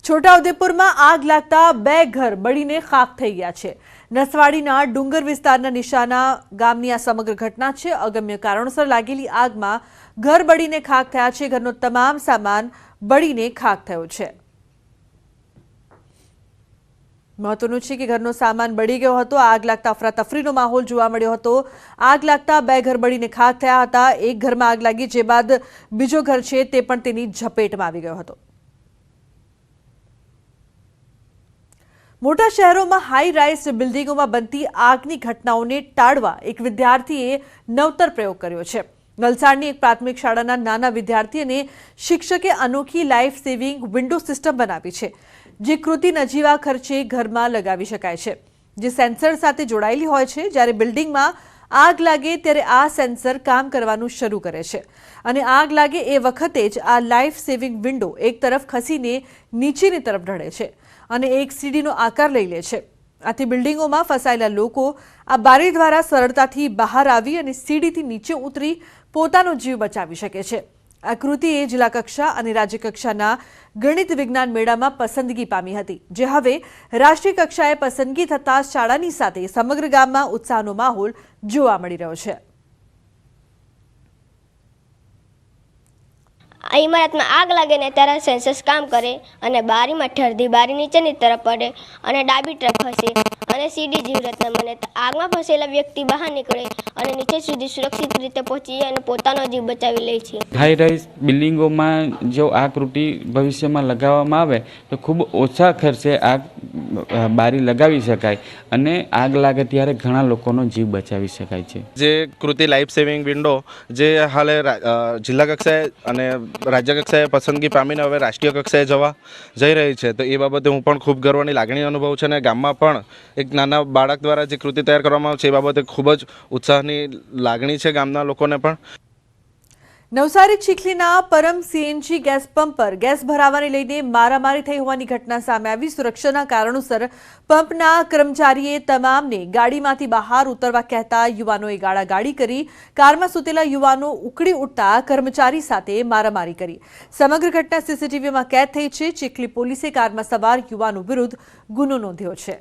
છોટાઉદેપુરમાં આગ લાગતા બે ઘર બળીને ખાખ થઈ ગયા છે। નસવાડીના ડુંગર વિસ્તારના નિશાના ગામની આ સમગ્ર ઘટના છે। અગમ્ય કારણોસર લાગેલી આગમાં ઘર બળીને ખાખ થયા છે। ઘરનો તમામ સામાન બળીને ખાખ થયો છે। મહત્વનું છે કે ઘરનો સામાન બળી ગયો હતો। આગ લાગતા અફરાતફરીનો માહોલ જોવા મળ્યો હતો। આગ લાગતા બે ઘર બળીને ખાખ થયા હતા। એક ઘરમાં આગ લાગી, જે બાદ બીજો ઘર છે તે પણ તેની ઝપેટમાં આવી ગયો હતો। મોટા શહેરોમાં હાઈ રાઇઝ બિલ્ડિંગોમાં બનતી આગની ઘટનાઓને ટાળવા એક વિદ્યાર્થીએ નવતર પ્રયોગ કર્યો છે। વલસાડની એક પ્રાથમિક શાળાના નાના વિદ્યાર્થી અને શિક્ષકે અનોખી લાઈફ સેવિંગ વિન્ડો સિસ્ટમ બનાવી છે, જે કૃતિ નજીવા ખર્ચે ઘરમાં લગાવી શકાય છે, જે સેન્સર સાથે જોડાયેલી હોય છે। જ્યારે બિલ્ડિંગમાં આગ લાગે ત્યારે આ સેન્સર કામ કરવાનું શરૂ કરે છે અને આગ લાગે એ વખતે જ આ લાઈફ સેવિંગ વિન્ડો એક તરફ ખસીને નીચેની તરફ ઢળે છે અને એક સીડીનો આકાર લઈ લે છે। આથી બિલ્ડિંગોમાં ફસાયેલા લોકો આ બારી દ્વારા સરળતાથી બહાર આવી અને સીડીથી નીચે ઉતરી પોતાનો જીવ બચાવી શકે છે। આ કૃતિએ જિલ્લા કક્ષા અને રાજ્ય કક્ષાના ગણિત વિજ્ઞાન મેળામાં પસંદગી પામી હતી, જે હવે રાષ્ટ્રીય કક્ષાએ પસંદગી થતા શાળાની સાથે સમગ્ર ગામમાં ઉત્સાહનો માહોલ જોવા મળી રહ્યો છે। આ ઇમારતમાં આગ લાગે ને ત્યારે સેન્સર્સ કામ કરે અને બારીમાં ઠરતી બારી નીચેની તરફ પડે અને ડાબી તરફ ખસે અને સીડી જીવરત ન બને। આગમાં ફસેલા વ્યક્તિ બહાર નીકળે અને નીચે સુધી સુરક્ષિત રીતે પહોંચી અને પોતાનો જીવ બચાવી લે છે। હાઈ રાઇઝ બિલ્ડિંગોમાં જો આ કૃતિ ભવિષ્યમાં લગાવવામાં આવે તો ખૂબ ઓછા ખર્ચે આગ બારી લગાવી શકાય અને આગ લાગે ત્યારે ઘણા લોકોનો જીવ બચાવી શકાય છે। જે કૃતિ લાઈફ સેવિંગ વિન્ડો જે હાલે જિલ્લા કક્ષાએ અને રાજ્ય કક્ષાએ પસંદગી પામીને હવે રાષ્ટ્રીય કક્ષાએ જવા જઈ રહી છે, તો એ બાબતે હું પણ ખૂબ ગર્વની લાગણી અનુભવું છું અને ગામમાં પણ એક નાના બાળક દ્વારા જે કૃતિ તૈયાર કરવામાં આવે છે એ બાબતે ખૂબ જ ઉત્સાહની લાગણી છે ગામના લોકોને પણ। નવસારી ચીખલીના પરમ સીએનજી ગેસ પંપ પર ગેસ ભરાવાને લઈને મારામારી થઈ હોવાની ઘટના સામે આવી। સુરક્ષાના કારણોસર પંપના કર્મચારીએ તમામને ગાડીમાંથી બહાર ઉતરવા કહેતા યુવાનોએ ગાળાગાળી કરી। કારમાં સૂતેલા યુવાનો ઉકળી ઉઠતા કર્મચારી સાથે મારામારી કરી। સમગ્ર ઘટના સીસીટીવીમાં કેદ થઈ છે। ચીખલી પોલીસે કારમાં સવાર યુવાનો વિરુદ્ધ ગુનો નોંધ્યો છે।